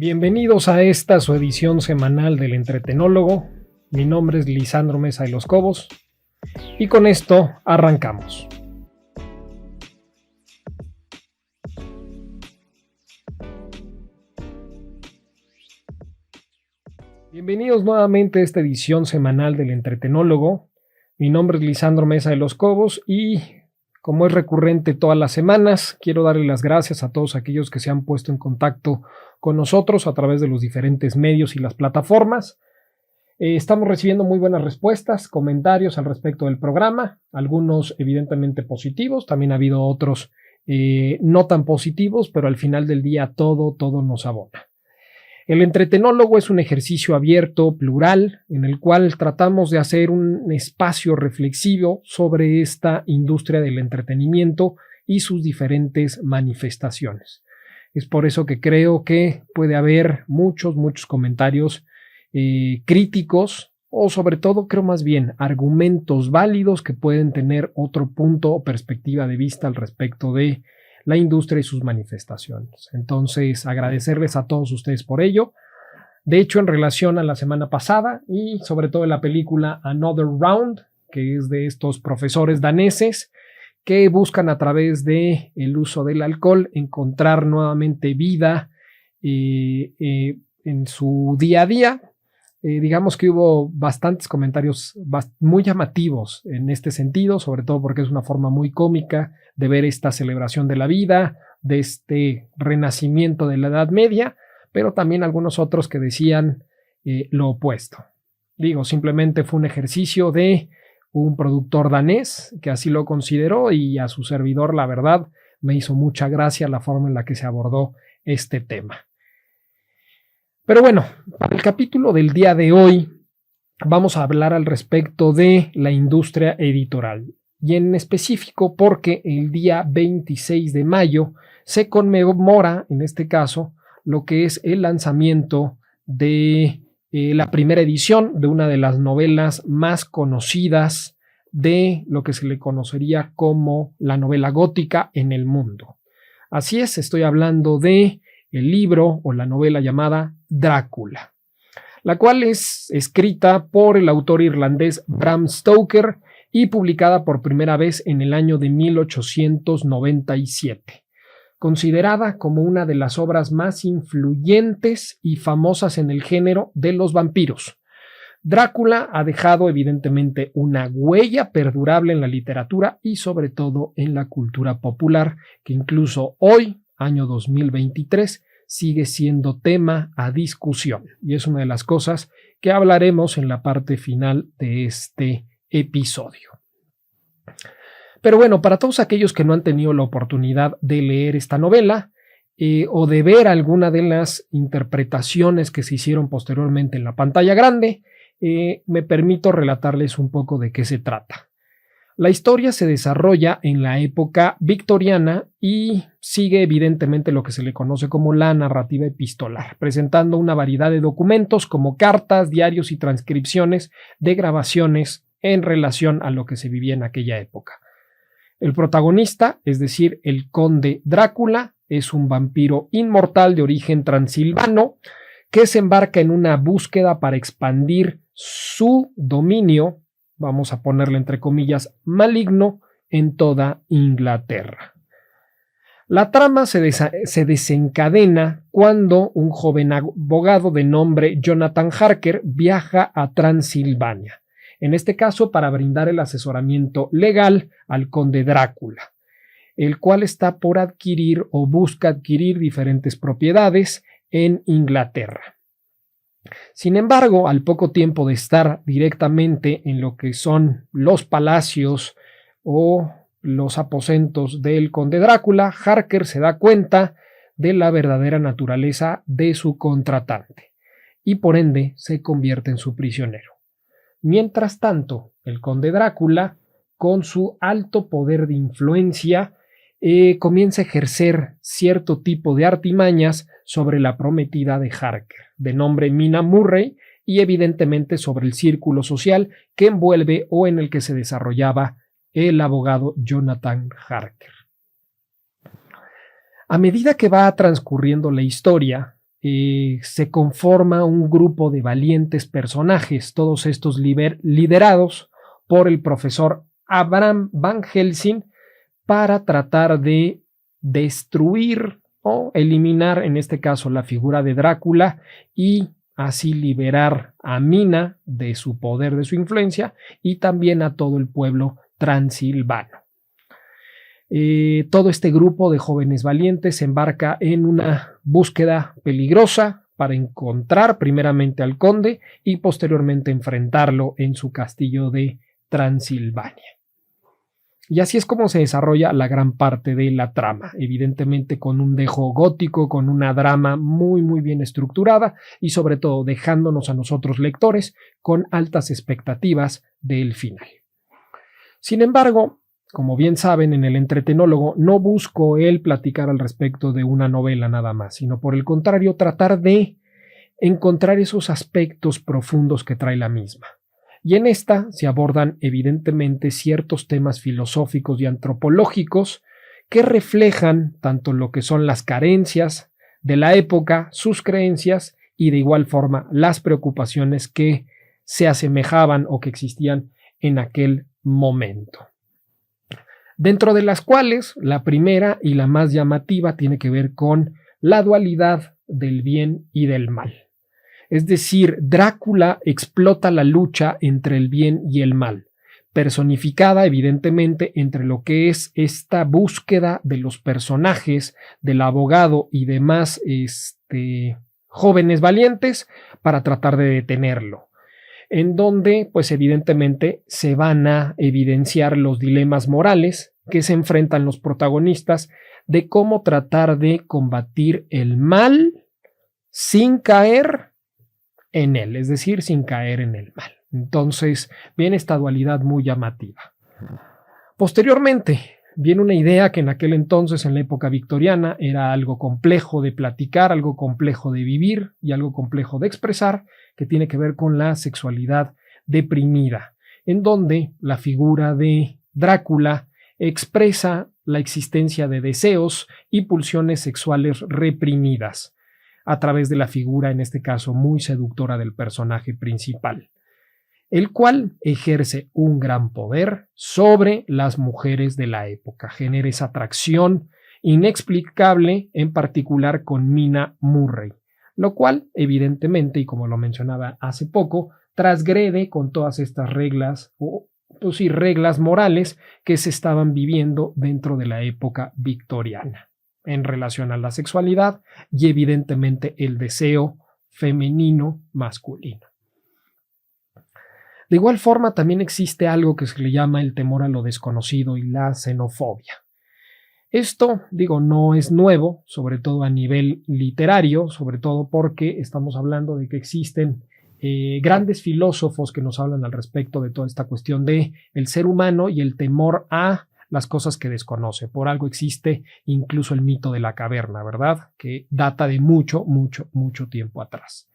Bienvenidos a esta su edición semanal del Entretenólogo. Mi nombre es Lisandro Mesa de los Cobos y con esto arrancamos. Bienvenidos nuevamente a esta edición semanal del Entretenólogo. Mi nombre es Lisandro Mesa de los Cobos y, como es recurrente todas las semanas, quiero darle las gracias a todos aquellos que se han puesto en contacto con nosotros a través de los diferentes medios y las plataformas. Estamos recibiendo muy buenas respuestas, comentarios al respecto del programa, algunos evidentemente positivos, también ha habido otros no tan positivos, pero al final del día todo nos abona. El Entretenólogo es un ejercicio abierto, plural, en el cual tratamos de hacer un espacio reflexivo sobre esta industria del entretenimiento y sus diferentes manifestaciones. Es por eso que creo que puede haber muchos comentarios críticos o sobre todo creo más bien argumentos válidos que pueden tener otro punto o perspectiva de vista al respecto de la industria y sus manifestaciones. Entonces, agradecerles a todos ustedes por ello. De hecho, en relación a la semana pasada y sobre todo en la película Another Round, que es de estos profesores daneses que buscan a través de el uso del alcohol encontrar nuevamente vida en su día a día. Digamos que hubo bastantes comentarios muy llamativos en este sentido, sobre todo porque es una forma muy cómica de ver esta celebración de la vida, de este renacimiento de la Edad Media, pero también algunos otros que decían lo opuesto. Digo, simplemente fue un ejercicio de un productor danés que así lo consideró y a su servidor, la verdad, me hizo mucha gracia la forma en la que se abordó este tema. Pero bueno, para el capítulo del día de hoy vamos a hablar al respecto de la industria editorial y en específico porque el día 26 de mayo se conmemora, en este caso, lo que es el lanzamiento de la primera edición de una de las novelas más conocidas de lo que se le conocería como la novela gótica en el mundo. Así es, estoy hablando de el libro o la novela llamada Drácula, la cual es escrita por el autor irlandés Bram Stoker y publicada por primera vez en el año de 1897. Considerada como una de las obras más influyentes y famosas en el género de los vampiros. Drácula ha dejado evidentemente una huella perdurable en la literatura y sobre todo en la cultura popular, que incluso hoy, año 2023, sigue siendo tema a discusión. Y es una de las cosas que hablaremos en la parte final de este episodio. Pero bueno, para todos aquellos que no han tenido la oportunidad de leer esta novela o de ver alguna de las interpretaciones que se hicieron posteriormente en la pantalla grande, me permito relatarles un poco de qué se trata. La historia se desarrolla en la época victoriana y sigue evidentemente lo que se le conoce como la narrativa epistolar, presentando una variedad de documentos como cartas, diarios y transcripciones de grabaciones en relación a lo que se vivía en aquella época. El protagonista, es decir, el conde Drácula, es un vampiro inmortal de origen transilvano que se embarca en una búsqueda para expandir su dominio, vamos a ponerle entre comillas, maligno en toda Inglaterra. La trama se desencadena cuando un joven abogado de nombre Jonathan Harker viaja a Transilvania. En este caso para brindar el asesoramiento legal al conde Drácula, el cual está por adquirir o busca adquirir diferentes propiedades en Inglaterra. Sin embargo, al poco tiempo de estar directamente en lo que son los palacios o los aposentos del conde Drácula, Harker se da cuenta de la verdadera naturaleza de su contratante y por ende se convierte en su prisionero. Mientras tanto, el conde Drácula, con su alto poder de influencia, comienza a ejercer cierto tipo de artimañas sobre la prometida de Harker, de nombre Mina Murray, y evidentemente sobre el círculo social que envuelve o en el que se desarrollaba el abogado Jonathan Harker. A medida que va transcurriendo la historia, se conforma un grupo de valientes personajes, todos estos liderados por el profesor Abraham Van Helsing, para tratar de destruir o eliminar, en este caso, la figura de Drácula y así liberar a Mina de su poder, de su influencia, y también a todo el pueblo transilvano. Todo este grupo de jóvenes valientes se embarca en una búsqueda peligrosa para encontrar primeramente al conde y posteriormente enfrentarlo en su castillo de Transilvania. Y así es como se desarrolla la gran parte de la trama, evidentemente con un dejo gótico, con una drama muy bien estructurada y sobre todo dejándonos a nosotros lectores con altas expectativas del final. Sin embargo, como bien saben, en el entretenólogo no busco el platicar al respecto de una novela nada más, sino por el contrario tratar de encontrar esos aspectos profundos que trae la misma. Y en esta se abordan evidentemente ciertos temas filosóficos y antropológicos que reflejan tanto lo que son las carencias de la época, sus creencias y de igual forma las preocupaciones que se asemejaban o que existían en aquel momento. Dentro de las cuales la primera y la más llamativa tiene que ver con la dualidad del bien y del mal. Es decir, Drácula explota la lucha entre el bien y el mal, personificada evidentemente entre lo que es esta búsqueda de los personajes, del abogado y demás jóvenes valientes para tratar de detenerlo, en donde pues evidentemente se van a evidenciar los dilemas morales que se enfrentan los protagonistas de cómo tratar de combatir el mal sin caer en él, es decir, sin caer en el mal. Entonces viene esta dualidad muy llamativa. Posteriormente viene una idea que en aquel entonces, en la época victoriana, era algo complejo de platicar, algo complejo de vivir y algo complejo de expresar, que tiene que ver con la sexualidad deprimida, en donde la figura de Drácula expresa la existencia de deseos y pulsiones sexuales reprimidas a través de la figura, en este caso muy seductora, del personaje principal, el cual ejerce un gran poder sobre las mujeres de la época, genera esa atracción inexplicable, en particular con Mina Murray, lo cual evidentemente, y como lo mencionaba hace poco, transgrede con todas estas reglas o reglas morales que se estaban viviendo dentro de la época victoriana en relación a la sexualidad y evidentemente el deseo femenino masculino. De igual forma, también existe algo que se le llama el temor a lo desconocido y la xenofobia. Esto, no es nuevo, sobre todo a nivel literario, sobre todo porque estamos hablando de que existen grandes filósofos que nos hablan al respecto de toda esta cuestión de el ser humano y el temor a las cosas que desconoce. Por algo existe incluso el mito de la caverna, ¿verdad? Que data de mucho tiempo atrás.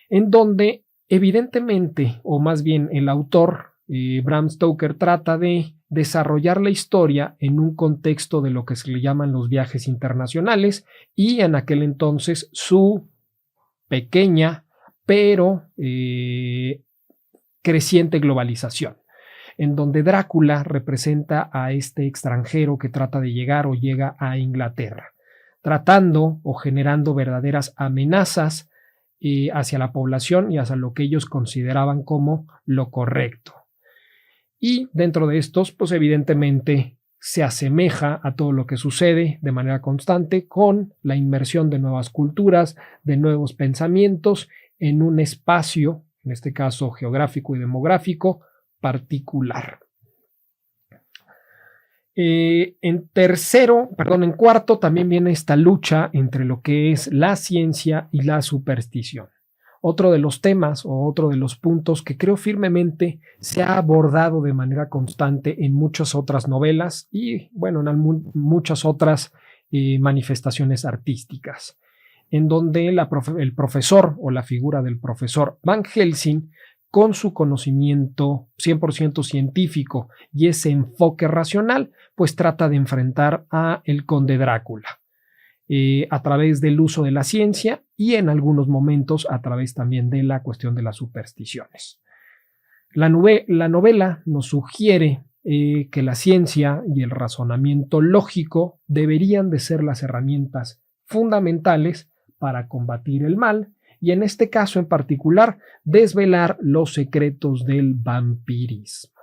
En donde evidentemente, o más bien el autor, Bram Stoker, trata de desarrollar la historia en un contexto de lo que se le llaman los viajes internacionales y en aquel entonces su pequeña pero creciente globalización, en donde Drácula representa a este extranjero que trata de llegar o llega a Inglaterra, tratando o generando verdaderas amenazas hacia la población y hacia lo que ellos consideraban como lo correcto. Y dentro de estos, pues evidentemente se asemeja a todo lo que sucede de manera constante con la inmersión de nuevas culturas, de nuevos pensamientos en un espacio, en este caso geográfico y demográfico, particular. En cuarto también viene esta lucha entre lo que es la ciencia y la superstición. Otro de los temas o otro de los puntos que creo firmemente se ha abordado de manera constante en muchas otras novelas y, en muchas otras manifestaciones artísticas, en donde el profesor o la figura del profesor Van Helsing, con su conocimiento 100% científico y ese enfoque racional, pues trata de enfrentar a el conde Drácula a través del uso de la ciencia y en algunos momentos a través también de la cuestión de las supersticiones. La novela nos sugiere que la ciencia y el razonamiento lógico deberían de ser las herramientas fundamentales para combatir el mal y en este caso en particular desvelar los secretos del vampirismo.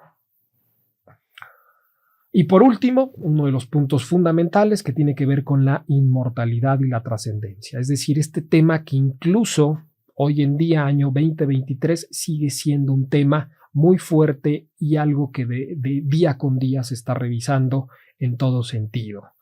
Y por último, uno de los puntos fundamentales que tiene que ver con la inmortalidad y la trascendencia, es decir, este tema que incluso hoy en día, año 2023, sigue siendo un tema muy fuerte y algo que de día con día se está revisando en todo sentido.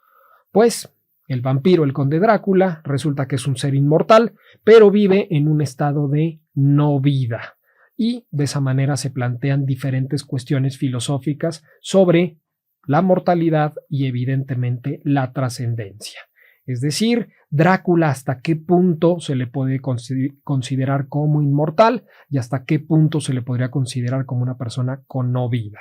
Pues el vampiro, el conde Drácula, resulta que es un ser inmortal, pero vive en un estado de no vida. Y de esa manera se plantean diferentes cuestiones filosóficas sobre la mortalidad y evidentemente la trascendencia. Es decir, Drácula hasta qué punto se le puede considerar como inmortal y hasta qué punto se le podría considerar como una persona con no vida.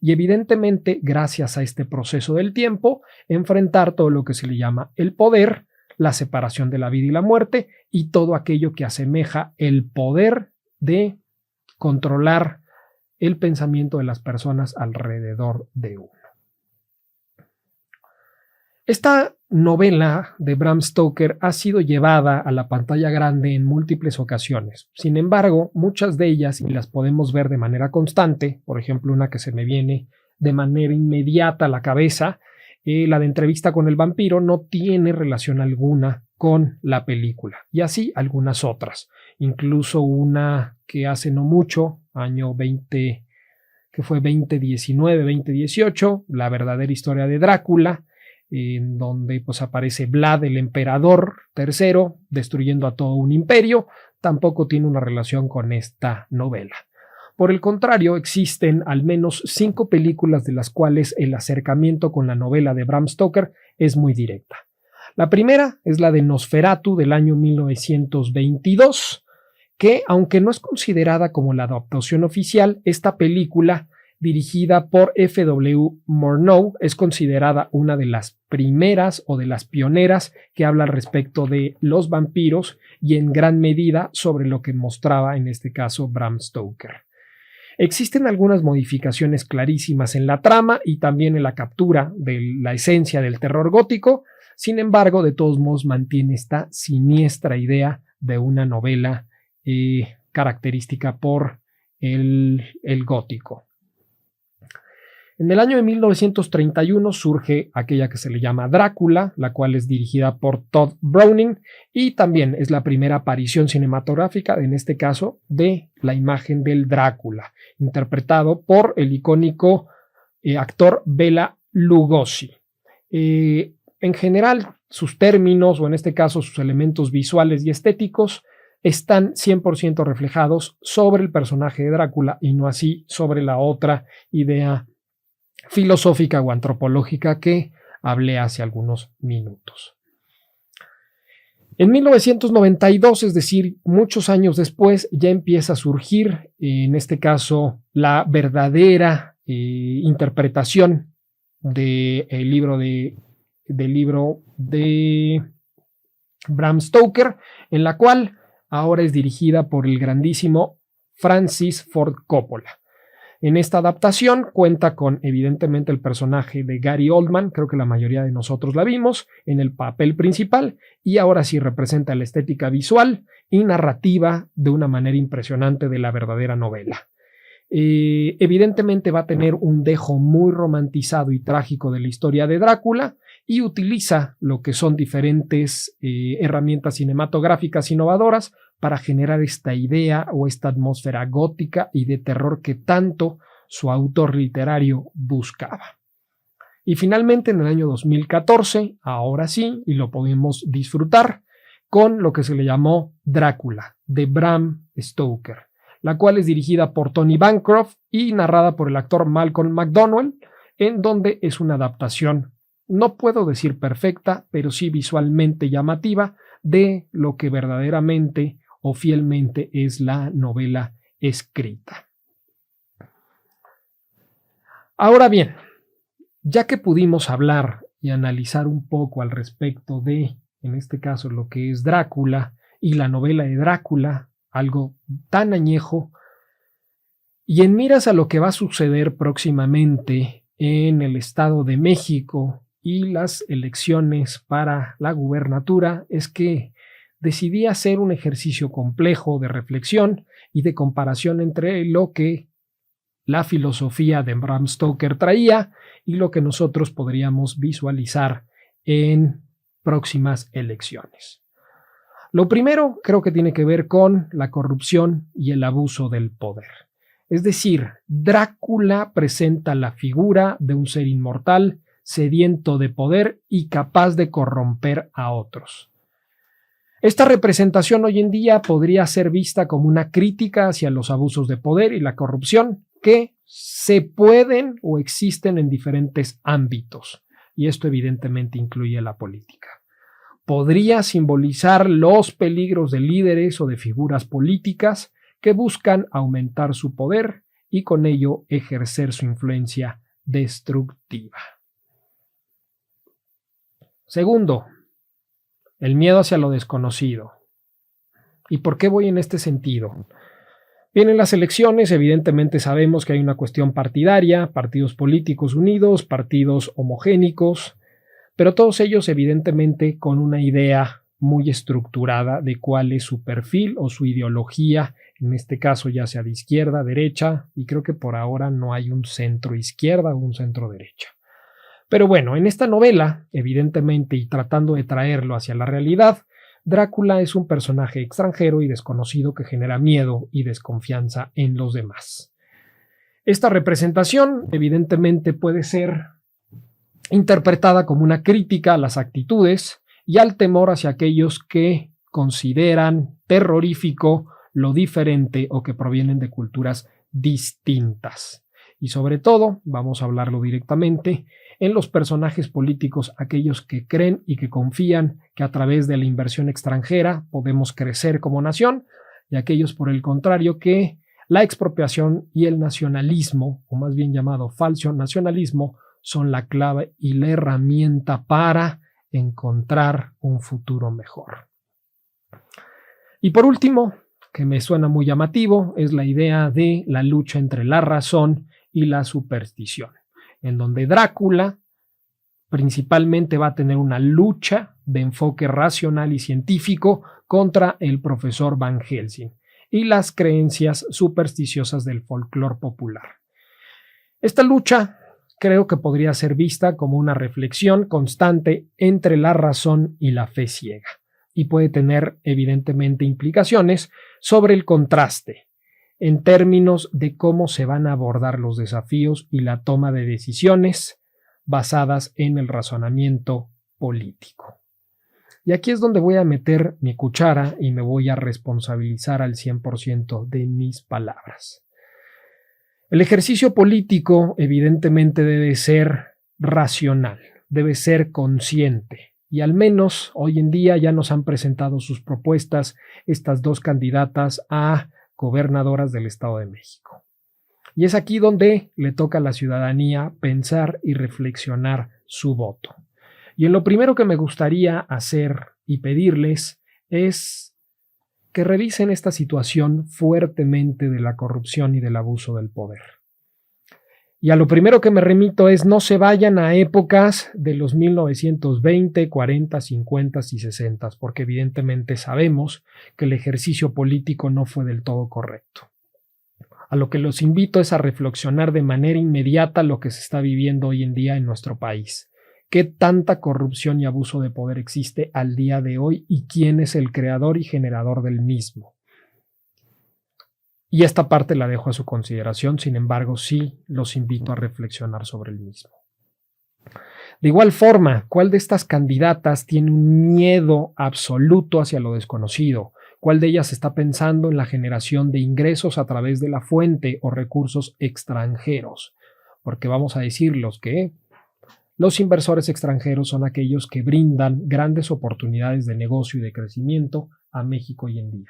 Y evidentemente, gracias a este proceso del tiempo, enfrentar todo lo que se le llama el poder, la separación de la vida y la muerte y todo aquello que asemeja el poder de controlar el pensamiento de las personas alrededor de uno. Esta novela de Bram Stoker ha sido llevada a la pantalla grande en múltiples ocasiones. Sin embargo, muchas de ellas, y las podemos ver de manera constante, por ejemplo, una que se me viene de manera inmediata a la cabeza, la de Entrevista con el vampiro, no tiene relación alguna con la película. Y así algunas otras. Incluso una que hace no mucho, año 20, que fue 2019, 2018, La verdadera historia de Drácula, en donde pues aparece Vlad el emperador III destruyendo a todo un imperio, tampoco tiene una relación con esta novela. Por el contrario, existen al menos 5 películas de las cuales el acercamiento con la novela de Bram Stoker es muy directa. La primera es la de Nosferatu del año 1922, que aunque no es considerada como la adaptación oficial, esta película dirigida por F.W. Murnau, es considerada una de las primeras o de las pioneras que habla respecto de los vampiros y en gran medida sobre lo que mostraba en este caso Bram Stoker. Existen algunas modificaciones clarísimas en la trama y también en la captura de la esencia del terror gótico, sin embargo, de todos modos mantiene esta siniestra idea de una novela característica por el gótico. En el año de 1931 surge aquella que se le llama Drácula, la cual es dirigida por Todd Browning y también es la primera aparición cinematográfica, en este caso, de la imagen del Drácula, interpretado por el icónico actor Bela Lugosi. En general, sus términos, o en este caso sus elementos visuales y estéticos, están 100% reflejados sobre el personaje de Drácula y no así sobre la otra idea filosófica o antropológica que hablé hace algunos minutos. En 1992, es decir, muchos años después, ya empieza a surgir, en este caso, la verdadera interpretación del libro de Bram Stoker, en la cual ahora es dirigida por el grandísimo Francis Ford Coppola. En esta adaptación cuenta con, evidentemente, el personaje de Gary Oldman, creo que la mayoría de nosotros la vimos, en el papel principal, y ahora sí representa la estética visual y narrativa de una manera impresionante de la verdadera novela. Evidentemente va a tener un dejo muy romantizado y trágico de la historia de Drácula y utiliza lo que son diferentes herramientas cinematográficas innovadoras para generar esta idea o esta atmósfera gótica y de terror que tanto su autor literario buscaba. Y finalmente, en el año 2014, ahora sí, y lo podemos disfrutar, con lo que se le llamó Drácula, de Bram Stoker, la cual es dirigida por Tony Bancroft y narrada por el actor Malcolm McDowell, en donde es una adaptación, no puedo decir perfecta, pero sí visualmente llamativa, de lo que verdaderamente o fielmente es la novela escrita. Ahora bien, ya que pudimos hablar y analizar un poco al respecto de, en este caso, lo que es Drácula y la novela de Drácula, algo tan añejo, y en miras a lo que va a suceder próximamente en el Estado de México y las elecciones para la gubernatura, es que decidí hacer un ejercicio complejo de reflexión y de comparación entre lo que la filosofía de Bram Stoker traía y lo que nosotros podríamos visualizar en próximas elecciones. Lo primero creo que tiene que ver con la corrupción y el abuso del poder. Es decir, Drácula presenta la figura de un ser inmortal, sediento de poder y capaz de corromper a otros. Esta representación hoy en día podría ser vista como una crítica hacia los abusos de poder y la corrupción que se pueden o existen en diferentes ámbitos, y esto evidentemente incluye la política. Podría simbolizar los peligros de líderes o de figuras políticas que buscan aumentar su poder y con ello ejercer su influencia destructiva. Segundo, el miedo hacia lo desconocido. ¿Y por qué voy en este sentido? Bien, en las elecciones evidentemente sabemos que hay una cuestión partidaria, partidos políticos unidos, partidos homogénicos, pero todos ellos evidentemente con una idea muy estructurada de cuál es su perfil o su ideología, en este caso ya sea de izquierda, derecha, y creo que por ahora no hay un centro izquierda o un centro derecha. Pero bueno, en esta novela, evidentemente, y tratando de traerlo hacia la realidad, Drácula es un personaje extranjero y desconocido que genera miedo y desconfianza en los demás. Esta representación, evidentemente, puede ser interpretada como una crítica a las actitudes y al temor hacia aquellos que consideran terrorífico lo diferente o que provienen de culturas distintas. Y sobre todo, vamos a hablarlo directamente, en los personajes políticos, aquellos que creen y que confían que a través de la inversión extranjera podemos crecer como nación, y aquellos, por el contrario, que la expropiación y el nacionalismo, o más bien llamado falso nacionalismo, son la clave y la herramienta para encontrar un futuro mejor. Y por último, que me suena muy llamativo, es la idea de la lucha entre la razón y la superstición, en donde Drácula principalmente va a tener una lucha de enfoque racional y científico contra el profesor Van Helsing y las creencias supersticiosas del folclore popular. Esta lucha creo que podría ser vista como una reflexión constante entre la razón y la fe ciega, y puede tener evidentemente implicaciones sobre el contraste en términos de cómo se van a abordar los desafíos y la toma de decisiones basadas en el razonamiento político. Y aquí es donde voy a meter mi cuchara y me voy a responsabilizar al 100% de mis palabras. El ejercicio político evidentemente debe ser racional, debe ser consciente, y al menos hoy en día ya nos han presentado sus propuestas estas dos candidatas a gobernadoras del Estado de México. Y es aquí donde le toca a la ciudadanía pensar y reflexionar su voto. Y en lo primero que me gustaría hacer y pedirles es que revisen esta situación fuertemente de la corrupción y del abuso del poder. Y a lo primero que me remito es no se vayan a épocas de los 1920, 40, 50 y 60, porque evidentemente sabemos que el ejercicio político no fue del todo correcto. A lo que los invito es a reflexionar de manera inmediata lo que se está viviendo hoy en día en nuestro país. ¿Qué tanta corrupción y abuso de poder existe al día de hoy y quién es el creador y generador del mismo? Y esta parte la dejo a su consideración, sin embargo, sí los invito a reflexionar sobre el mismo. De igual forma, ¿cuál de estas candidatas tiene un miedo absoluto hacia lo desconocido? ¿Cuál de ellas está pensando en la generación de ingresos a través de la fuente o recursos extranjeros? Porque vamos a decirlos que los inversores extranjeros son aquellos que brindan grandes oportunidades de negocio y de crecimiento a México hoy en día.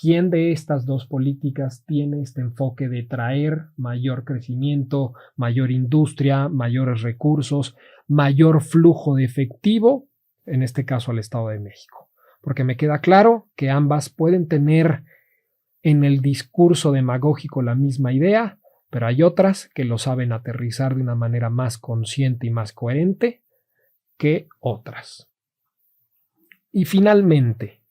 ¿Quién de estas dos políticas tiene este enfoque de traer mayor crecimiento, mayor industria, mayores recursos, mayor flujo de efectivo, en este caso al Estado de México? porque me queda claro que ambas pueden tener en el discurso demagógico la misma idea, pero hay otras que lo saben aterrizar de una manera más consciente y más coherente que otras. Y finalmente,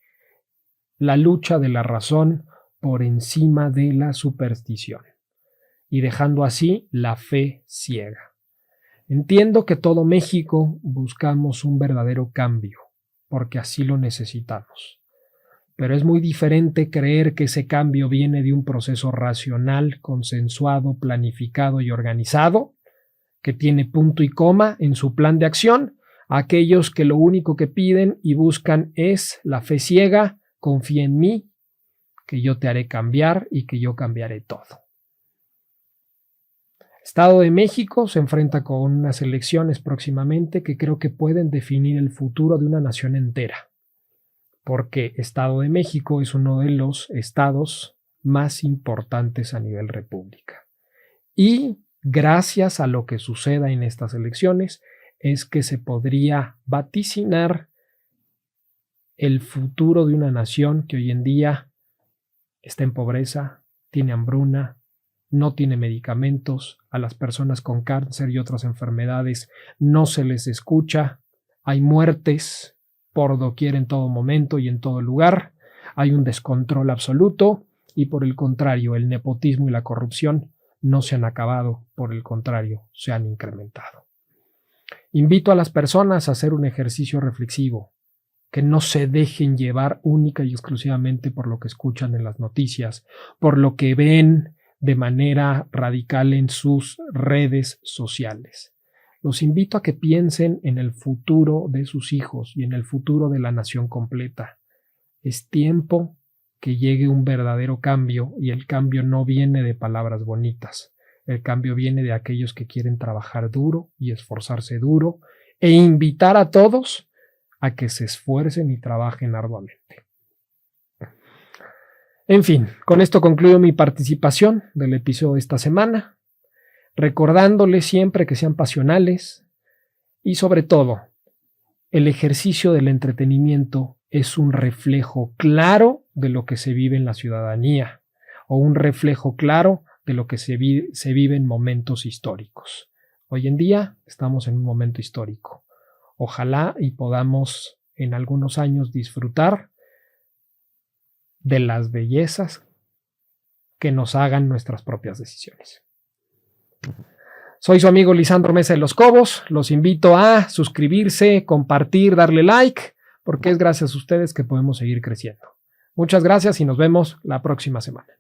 la lucha de la razón por encima de la superstición, y dejando así la fe ciega. Entiendo que todo México buscamos un verdadero cambio, porque así lo necesitamos. Pero es muy diferente creer que ese cambio viene de un proceso racional, consensuado, planificado y organizado, que tiene punto y coma en su plan de acción, a aquellos que lo único que piden y buscan es la fe ciega, confía en mí, que yo te haré cambiar y que yo cambiaré todo. Estado de México se enfrenta con unas elecciones próximamente que creo que pueden definir el futuro de una nación entera, porque Estado de México es uno de los estados más importantes a nivel república. Y gracias a lo que suceda en estas elecciones es que se podría vaticinar el futuro de una nación que hoy en día está en pobreza, tiene hambruna, no tiene medicamentos, a las personas con cáncer y otras enfermedades no se les escucha, hay muertes por doquier en todo momento y en todo lugar, hay un descontrol absoluto y por el contrario, el nepotismo y la corrupción no se han acabado, por el contrario, se han incrementado. Invito a las personas a hacer un ejercicio reflexivo, que no se dejen llevar única y exclusivamente por lo que escuchan en las noticias, por lo que ven de manera radical en sus redes sociales. Los invito a que piensen en el futuro de sus hijos y en el futuro de la nación completa. Es tiempo que llegue un verdadero cambio, y el cambio no viene de palabras bonitas. El cambio viene de aquellos que quieren trabajar duro y esforzarse duro e invitar a todos a que se esfuercen y trabajen arduamente. En fin, con esto concluyo mi participación del episodio de esta semana, recordándoles siempre que sean pasionales y sobre todo, el ejercicio del entretenimiento es un reflejo claro de lo que se vive en la ciudadanía o un reflejo claro de lo que se vive en momentos históricos. Hoy en día estamos en un momento histórico. Ojalá y podamos en algunos años disfrutar de las bellezas que nos hagan nuestras propias decisiones. Soy su amigo Lisandro Mesa de los Cobos. Los invito a suscribirse, compartir, darle like, porque es gracias a ustedes que podemos seguir creciendo. Muchas gracias y nos vemos la próxima semana.